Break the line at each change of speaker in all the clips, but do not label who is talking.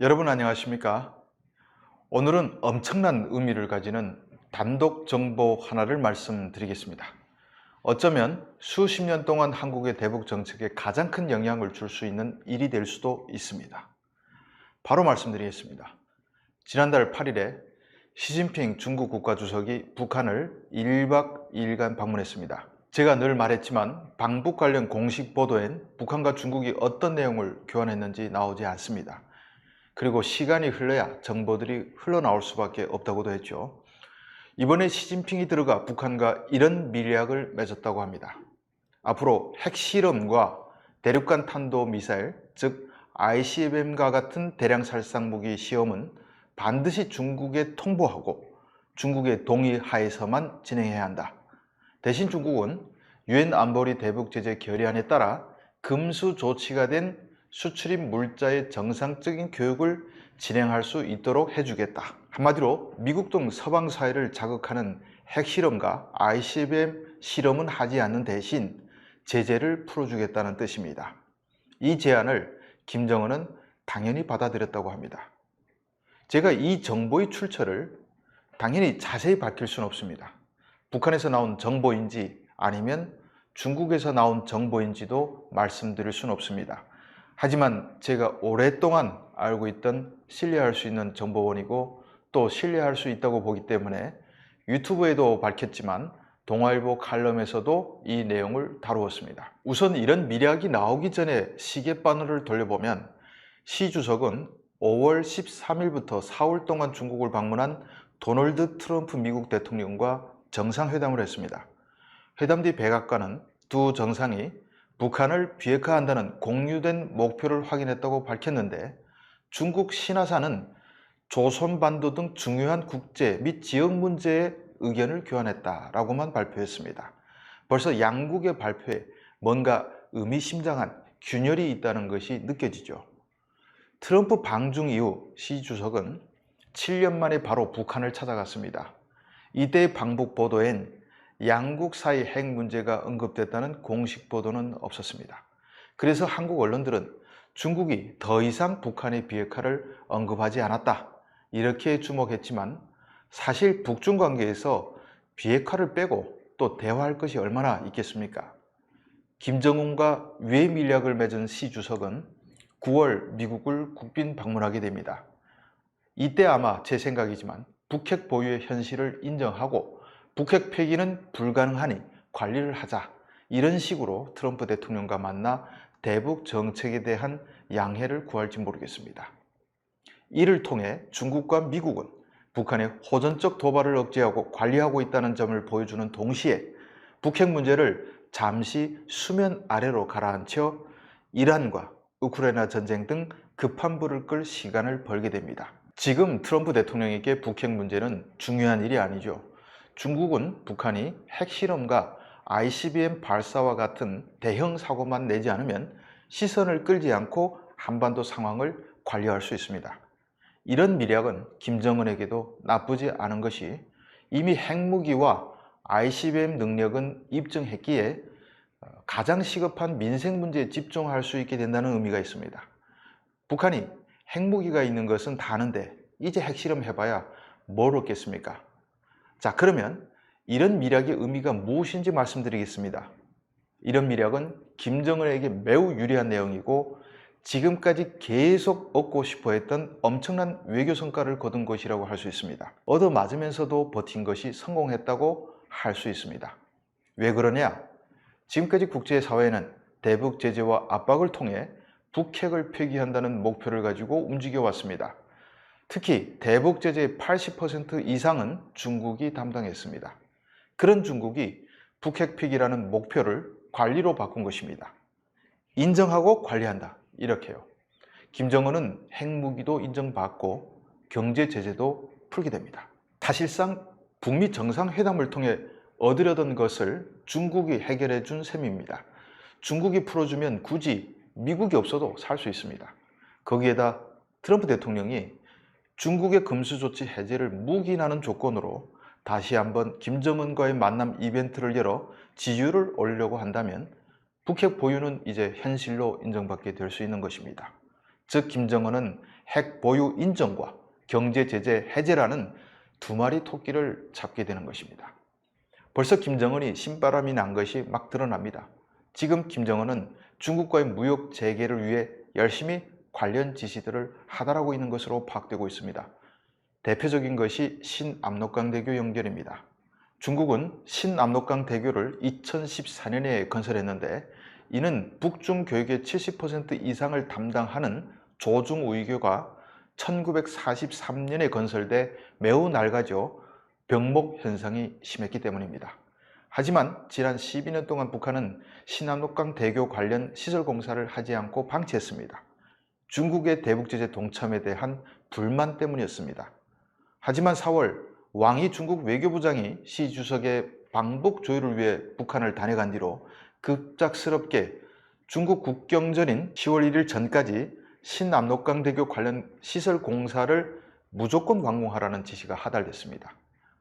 여러분 안녕하십니까? 오늘은 엄청난 의미를 가지는 단독 정보 하나를 말씀드리겠습니다. 어쩌면 수십 년 동안 한국의 대북 정책에 가장 큰 영향을 줄 수 있는 일이 될 수도 있습니다. 바로 말씀드리겠습니다. 지난달 8일에 시진핑 중국 국가주석이 북한을 1박 2일간 방문했습니다. 제가 늘 말했지만 방북 관련 공식 보도엔 북한과 중국이 어떤 내용을 교환했는지 나오지 않습니다. 그리고 시간이 흘러야 정보들이 흘러나올 수밖에 없다고도 했죠. 이번에 시진핑이 들어가 북한과 이런 밀약을 맺었다고 합니다. 앞으로 핵실험과 대륙간 탄도미사일, 즉 ICBM과 같은 대량 살상 무기 시험은 반드시 중국에 통보하고 중국의 동의 하에서만 진행해야 한다. 대신 중국은 유엔 안보리 대북 제재 결의안에 따라 금수 조치가 된 수출입 물자의 정상적인 교육을 진행할 수 있도록 해주겠다. 한마디로 미국 등 서방 사회를 자극하는 핵실험과 ICBM 실험은 하지 않는 대신 제재를 풀어주겠다는 뜻입니다. 이 제안을 김정은은 당연히 받아들였다고 합니다. 제가 이 정보의 출처를 당연히 자세히 밝힐 수는 없습니다. 북한에서 나온 정보인지 아니면 중국에서 나온 정보인지도 말씀드릴 수는 없습니다. 하지만 제가 오랫동안 알고 있던 신뢰할 수 있는 정보원이고 또 신뢰할 수 있다고 보기 때문에 유튜브에도 밝혔지만 동아일보 칼럼에서도 이 내용을 다루었습니다. 우선 이런 밀약이 나오기 전에 시계바늘을 돌려보면 시 주석은 5월 13일부터 4월 동안 중국을 방문한 도널드 트럼프 미국 대통령과 정상회담을 했습니다. 회담 뒤 백악관은 두 정상이 북한을 비핵화한다는 공유된 목표를 확인했다고 밝혔는데 중국 신화사는 조선반도 등 중요한 국제 및 지역 문제에 의견을 교환했다라고만 발표했습니다. 벌써 양국의 발표에 뭔가 의미심장한 균열이 있다는 것이 느껴지죠. 트럼프 방중 이후 시 주석은 7년 만에 바로 북한을 찾아갔습니다. 이때의 방북 보도엔 양국 사이 핵 문제가 언급됐다는 공식 보도는 없었습니다. 그래서 한국 언론들은 중국이 더 이상 북한의 비핵화를 언급하지 않았다 이렇게 주목했지만 사실 북중 관계에서 비핵화를 빼고 또 대화할 것이 얼마나 있겠습니까? 김정은과 유해 밀약을 맺은 시 주석은 9월 미국을 국빈 방문하게 됩니다. 이때 아마 제 생각이지만 북핵 보유의 현실을 인정하고 북핵 폐기는 불가능하니 관리를 하자 이런 식으로 트럼프 대통령과 만나 대북 정책에 대한 양해를 구할지 모르겠습니다. 이를 통해 중국과 미국은 북한의 호전적 도발을 억제하고 관리하고 있다는 점을 보여주는 동시에 북핵 문제를 잠시 수면 아래로 가라앉혀 이란과 우크라이나 전쟁 등 급한 불을 끌 시간을 벌게 됩니다. 지금 트럼프 대통령에게 북핵 문제는 중요한 일이 아니죠. 중국은 북한이 핵실험과 ICBM 발사와 같은 대형 사고만 내지 않으면 시선을 끌지 않고 한반도 상황을 관리할 수 있습니다. 이런 미략은 김정은에게도 나쁘지 않은 것이 이미 핵무기와 ICBM 능력은 입증했기에 가장 시급한 민생 문제에 집중할 수 있게 된다는 의미가 있습니다. 북한이 핵무기가 있는 것은 다 아는데 이제 핵실험 해봐야 뭘 얻겠습니까? 자, 그러면 이런 미략의 의미가 무엇인지 말씀드리겠습니다. 이런 미략은 김정은에게 매우 유리한 내용이고 지금까지 계속 얻고 싶어 했던 엄청난 외교 성과를 거둔 것이라고 할 수 있습니다. 얻어맞으면서도 버틴 것이 성공했다고 할 수 있습니다. 왜 그러냐? 지금까지 국제사회는 대북 제재와 압박을 통해 북핵을 폐기한다는 목표를 가지고 움직여 왔습니다. 특히 대북 제재의 80% 이상은 중국이 담당했습니다. 그런 중국이 북핵 폐기라는 목표를 관리로 바꾼 것입니다. 인정하고 관리한다. 이렇게요. 김정은은 핵무기도 인정받고 경제 제재도 풀게 됩니다. 사실상 북미 정상회담을 통해 얻으려던 것을 중국이 해결해 준 셈입니다. 중국이 풀어주면 굳이 미국이 없어도 살 수 있습니다. 거기에다 트럼프 대통령이 중국의 금수조치 해제를 묵인하는 조건으로 다시 한번 김정은과의 만남 이벤트를 열어 지지율을 올리려고 한다면 북핵 보유는 이제 현실로 인정받게 될 수 있는 것입니다. 즉 김정은은 핵 보유 인정과 경제 제재 해제라는 두 마리 토끼를 잡게 되는 것입니다. 벌써 김정은이 신바람이 난 것이 막 드러납니다. 지금 김정은은 중국과의 무역 재개를 위해 열심히 관련 지시들을 하달하고 있는 것으로 파악되고 있습니다. 대표적인 것이 신압록강 대교 연결입니다. 중국은 신압록강 대교를 2014년에 건설했는데 이는 북중 교역의 70% 이상을 담당하는 조중우이교가 1943년에 건설돼 매우 낡아져 병목 현상이 심했기 때문입니다. 하지만 지난 12년 동안 북한은 신압록강 대교 관련 시설 공사를 하지 않고 방치했습니다. 중국의 대북제재 동참에 대한 불만 때문이었습니다. 하지만 4월 왕이 중국 외교부장이 시 주석의 방북 조율을 위해 북한을 다녀간 뒤로 급작스럽게 중국 국경절인 10월 1일 전까지 신압록강 대교 관련 시설 공사를 무조건 완공하라는 지시가 하달됐습니다.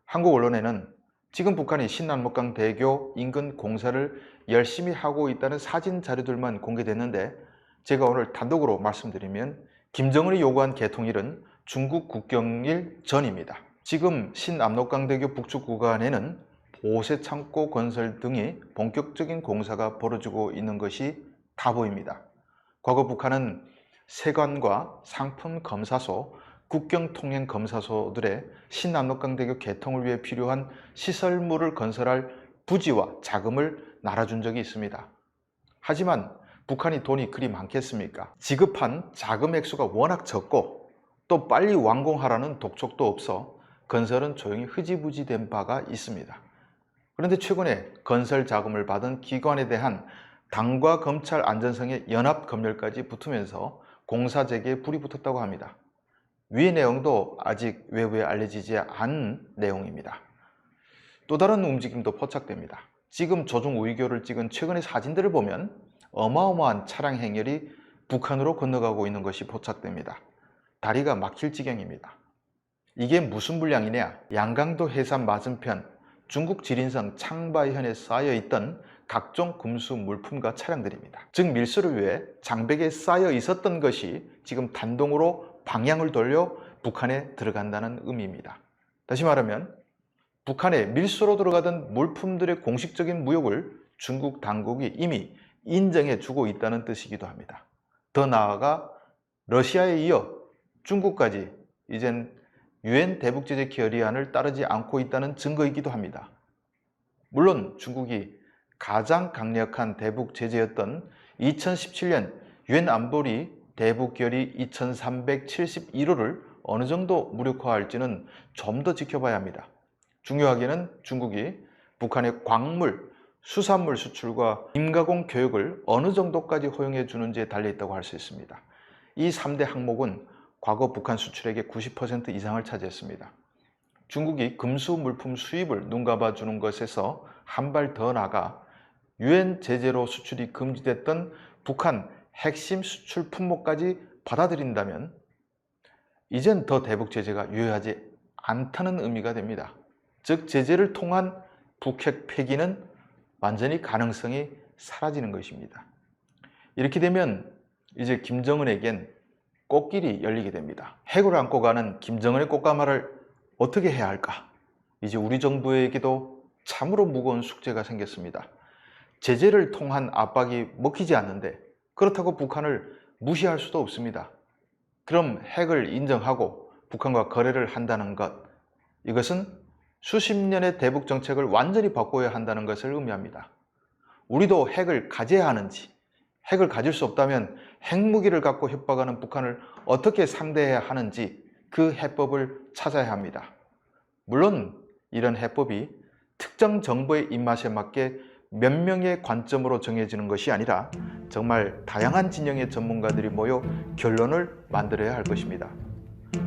한국 언론에는 지금 북한이 신압록강 대교 인근 공사를 열심히 하고 있다는 사진 자료들만 공개됐는데 제가 오늘 단독으로 말씀드리면 김정은이 요구한 개통일은 중국 국경일 전입니다. 지금 신압록강 대교 북쪽 구간에는 보세 창고 건설 등이 본격적인 공사가 벌어지고 있는 것이 다 보입니다. 과거 북한은 세관과 상품 검사소, 국경 통행 검사소들의 신압록강 대교 개통을 위해 필요한 시설물을 건설할 부지와 자금을 날아준 적이 있습니다. 하지만 북한이 돈이 그리 많겠습니까? 지급한 자금 액수가 워낙 적고 또 빨리 완공하라는 독촉도 없어 건설은 조용히 흐지부지 된 바가 있습니다. 그런데 최근에 건설 자금을 받은 기관에 대한 당과 검찰 안전성의 연합 검열까지 붙으면서 공사 재개에 불이 붙었다고 합니다. 위의 내용도 아직 외부에 알려지지 않은 내용입니다. 또 다른 움직임도 포착됩니다. 지금 조중우이교를 찍은 최근의 사진들을 보면 어마어마한 차량 행렬이 북한으로 건너가고 있는 것이 포착됩니다. 다리가 막힐 지경입니다. 이게 무슨 물량이냐? 양강도 해상 맞은편 중국 지린성 창바이현에 쌓여있던 각종 금수 물품과 차량들입니다. 즉 밀수를 위해 장백에 쌓여 있었던 것이 지금 단동으로 방향을 돌려 북한에 들어간다는 의미입니다. 다시 말하면 북한에 밀수로 들어가던 물품들의 공식적인 무역을 중국 당국이 이미 인정해 주고 있다는 뜻이기도 합니다. 더 나아가 러시아에 이어 중국까지 이젠 유엔 대북제재 결의안을 따르지 않고 있다는 증거이기도 합니다. 물론 중국이 가장 강력한 대북 제재였던 2017년 유엔 안보리 대북결의 2371호를 어느 정도 무력화할지는 좀 더 지켜봐야 합니다. 중요하게는 중국이 북한의 광물, 수산물 수출과 임가공 교역을 어느 정도까지 허용해 주는지에 달려있다고 할 수 있습니다. 이 3대 항목은 과거 북한 수출액의 90% 이상을 차지했습니다. 중국이 금수 물품 수입을 눈감아 주는 것에서 한 발 더 나아가 유엔 제재로 수출이 금지됐던 북한 핵심 수출 품목까지 받아들인다면 이젠 더 대북 제재가 유효하지 않다는 의미가 됩니다. 즉 제재를 통한 북핵 폐기는 완전히 가능성이 사라지는 것입니다. 이렇게 되면 이제 김정은에겐 꽃길이 열리게 됩니다. 핵을 안고 가는 김정은의 꽃가마를 어떻게 해야 할까? 이제 우리 정부에게도 참으로 무거운 숙제가 생겼습니다. 제재를 통한 압박이 먹히지 않는데 그렇다고 북한을 무시할 수도 없습니다. 그럼 핵을 인정하고 북한과 거래를 한다는 것, 이것은 수십 년의 대북 정책을 완전히 바꿔야 한다는 것을 의미합니다. 우리도 핵을 가져야 하는지, 핵을 가질 수 없다면 핵무기를 갖고 협박하는 북한을 어떻게 상대해야 하는지 그 해법을 찾아야 합니다. 물론 이런 해법이 특정 정부의 입맛에 맞게 몇 명의 관점으로 정해지는 것이 아니라 정말 다양한 진영의 전문가들이 모여 결론을 만들어야 할 것입니다.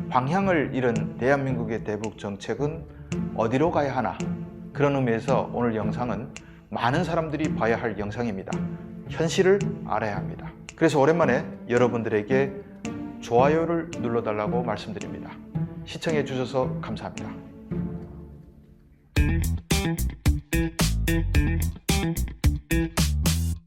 방향을 잃은 대한민국의 대북 정책은 어디로 가야 하나? 그런 의미에서 오늘 영상은 많은 사람들이 봐야 할 영상입니다. 현실을 알아야 합니다. 그래서 오랜만에 여러분들에게 좋아요를 눌러달라고 말씀드립니다. 시청해 주셔서 감사합니다.